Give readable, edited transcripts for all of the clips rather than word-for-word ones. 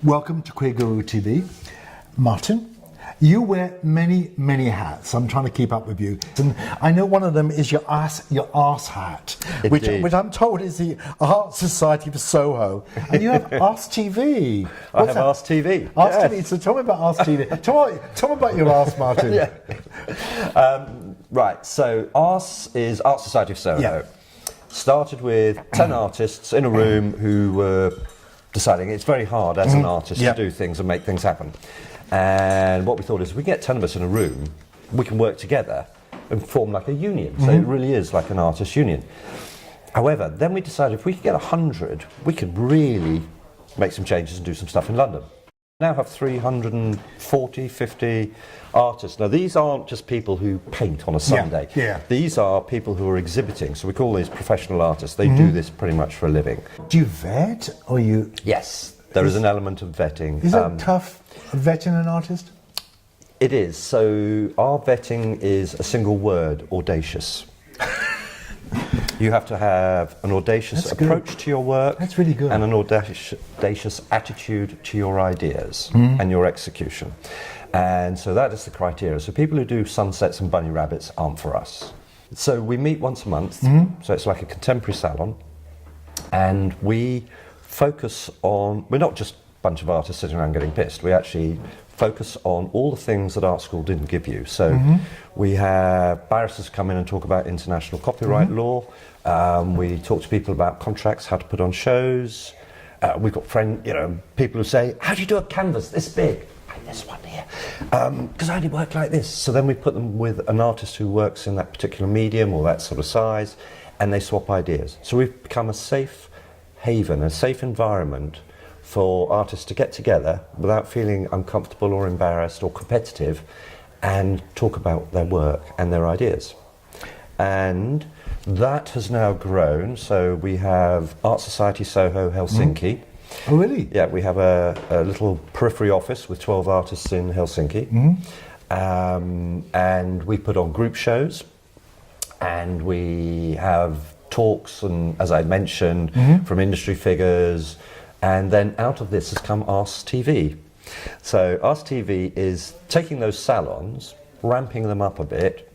Welcome to Queer Guru TV. Martin, you wear many, many hats. I'm trying to keep up with you. And I know one of them is your arse hat, which I'm told is the Art Society for Soho. And you have Arse TV. I have Arse TV. Arse TV. So tell me about Arse TV. Tell me about your arse, Martin. Right, so Arse is Art Society for Soho. Yeah. Started with 10 artists in a room who were deciding it's very hard as an artist to do things and make things happen. And what we thought is, if we get 10 of us in a room, we can work together and form like a union. So it really is like an artist union. However, then we decided if we could get 100, we could really make some changes and do some stuff in London. Now have 340, 50 artists. Now these aren't just people who paint on a Sunday. These are people who are exhibiting. So we call these professional artists. They do this pretty much for a living. Do you vet or you? Yes, there is an element of vetting. Is it tough vetting an artist? It is. So our vetting is a single word: audacious. You have to have an audacious approach to your work. That's really good. And an audacious attitude to your ideas and your execution. And so that is the criteria. So people who do sunsets and bunny rabbits aren't for us. So we meet once a month. So it's like a contemporary salon. And we focus on, we're not just a bunch of artists sitting around getting pissed. We actually focus on all the things that art school didn't give you. So we have barristers come in and talk about international copyright law. We talk to people about contracts, how to put on shows. We've got people who say, how do you do a canvas this big? Like this one here. Because I only work like this. So then we put them with an artist who works in that particular medium or that sort of size, and they swap ideas. So we've become a safe haven, a safe environment for artists to get together without feeling uncomfortable or embarrassed or competitive and talk about their work and their ideas. And that has now grown. So we have Art Society Soho Helsinki. Oh, really? Yeah, we have a little periphery office with 12 artists in Helsinki. And we put on group shows, and we have talks, and as I mentioned, from industry figures. And then out of this has come Arse TV. So Arse TV is taking those salons, ramping them up a bit,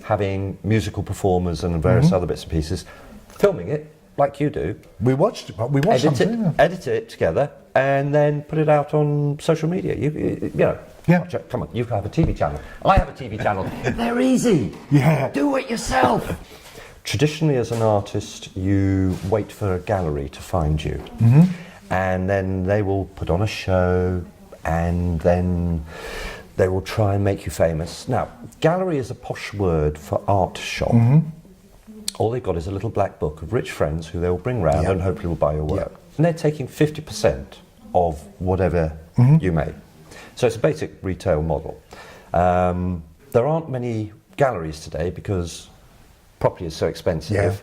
having musical performers and various other bits and pieces, filming it like you do. We watched edit it together, and then put it out on social media. You know. Yeah. Come on, you have a TV channel. I have a TV channel. They're easy. Yeah. Do it yourself. Traditionally, as an artist, you wait for a gallery to find you. And then they will put on a show, and then they will try and make you famous. Now, gallery is a posh word for art shop. All they've got is a little black book of rich friends who they will bring round and hopefully will buy your work. And they're taking 50% of whatever you make. So it's a basic retail model. There aren't many galleries today because property is so expensive.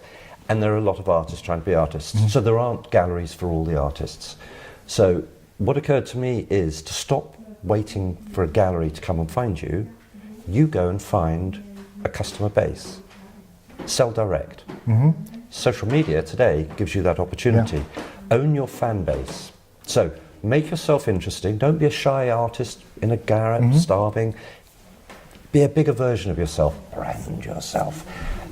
And there are a lot of artists trying to be artists. So there aren't galleries for all the artists. So what occurred to me is to stop waiting for a gallery to come and find you. You go and find a customer base. Sell direct. Social media today gives you that opportunity. Own your fan base. So make yourself interesting. Don't be a shy artist in a garret, starving. Be a bigger version of yourself. Brand yourself.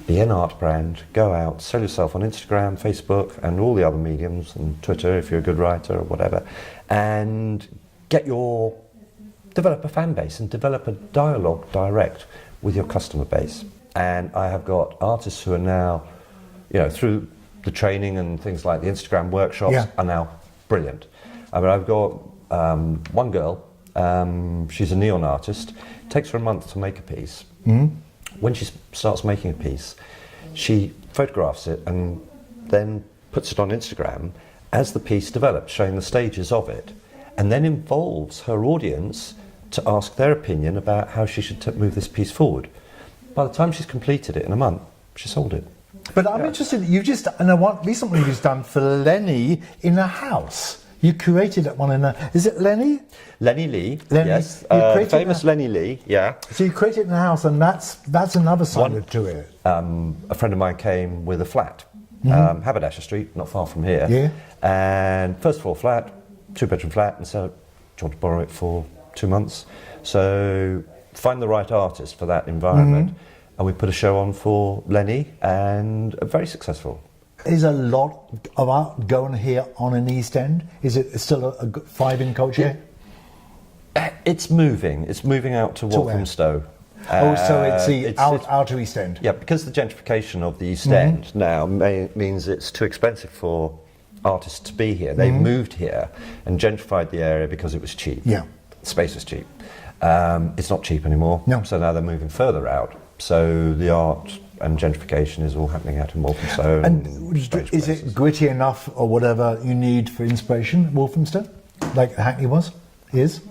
Be an art brand, go out, sell yourself on Instagram, Facebook, and all the other mediums, and Twitter if you're a good writer or whatever, and develop a fan base and develop a dialogue direct with your customer base. And I have got artists who are now, through the training and things like the Instagram workshops, are now brilliant. I mean, I've got one girl, she's a neon artist. It takes her a month to make a piece. When she starts making a piece, she photographs it and then puts it on Instagram as the piece develops, showing the stages of it, and then involves her audience to ask their opinion about how she should move this piece forward. By the time she's completed it in a month, she sold it. But I'm interested, recently you've just done for Lenny in a house. You created that one is it Lenny? Lenny Lee, Lenny, yes. Famous Lenny Lee, yeah. So you created it in a house, and that's another side to it. A friend of mine came with a flat, Haberdasher Street, not far from here. And first floor flat, 2-bedroom flat and said, do you want to borrow it for 2 months? So find the right artist for that environment. And we put a show on for Lenny, and very successful. Is a lot of art going here on an East End? Is it still a good thriving culture? It's moving. It's moving out to Walthamstow. Oh, so it's the outer East End. Yeah, because the gentrification of the East End now means it's too expensive for artists to be here. They moved here and gentrified the area because it was cheap. Yeah. Space was cheap. It's not cheap anymore. No. So now they're moving further out. So the art and gentrification is all happening out in Walthamstow. And is it gritty enough or whatever you need for inspiration, Walthamstow? Like Hackney is?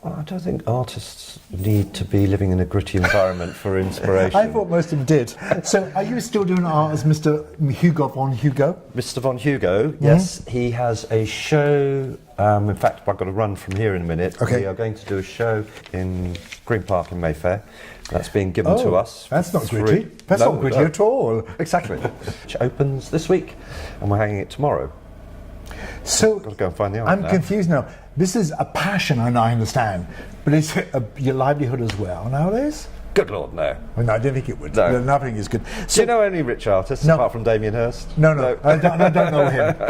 Well, I don't think artists need to be living in a gritty environment for inspiration. I thought most of them did. So are you still doing art as Mr. Hugo von Hugo? Mr. von Hugo, yes, he has a show. In fact, I've got to run from here in a minute. Okay. We are going to do a show in Green Park in Mayfair. That's being given to us. That's not gritty. That's not gritty at all. Exactly. Which opens this week, and we're hanging it tomorrow. So Got to go and find the art I'm now. confused now. This is a passion, and I understand, but is it your livelihood as well nowadays? Good Lord, no. Well, no, I don't think it would. No. Nothing is good. Do you know any rich artists No. apart from Damien Hirst? No. I don't know him.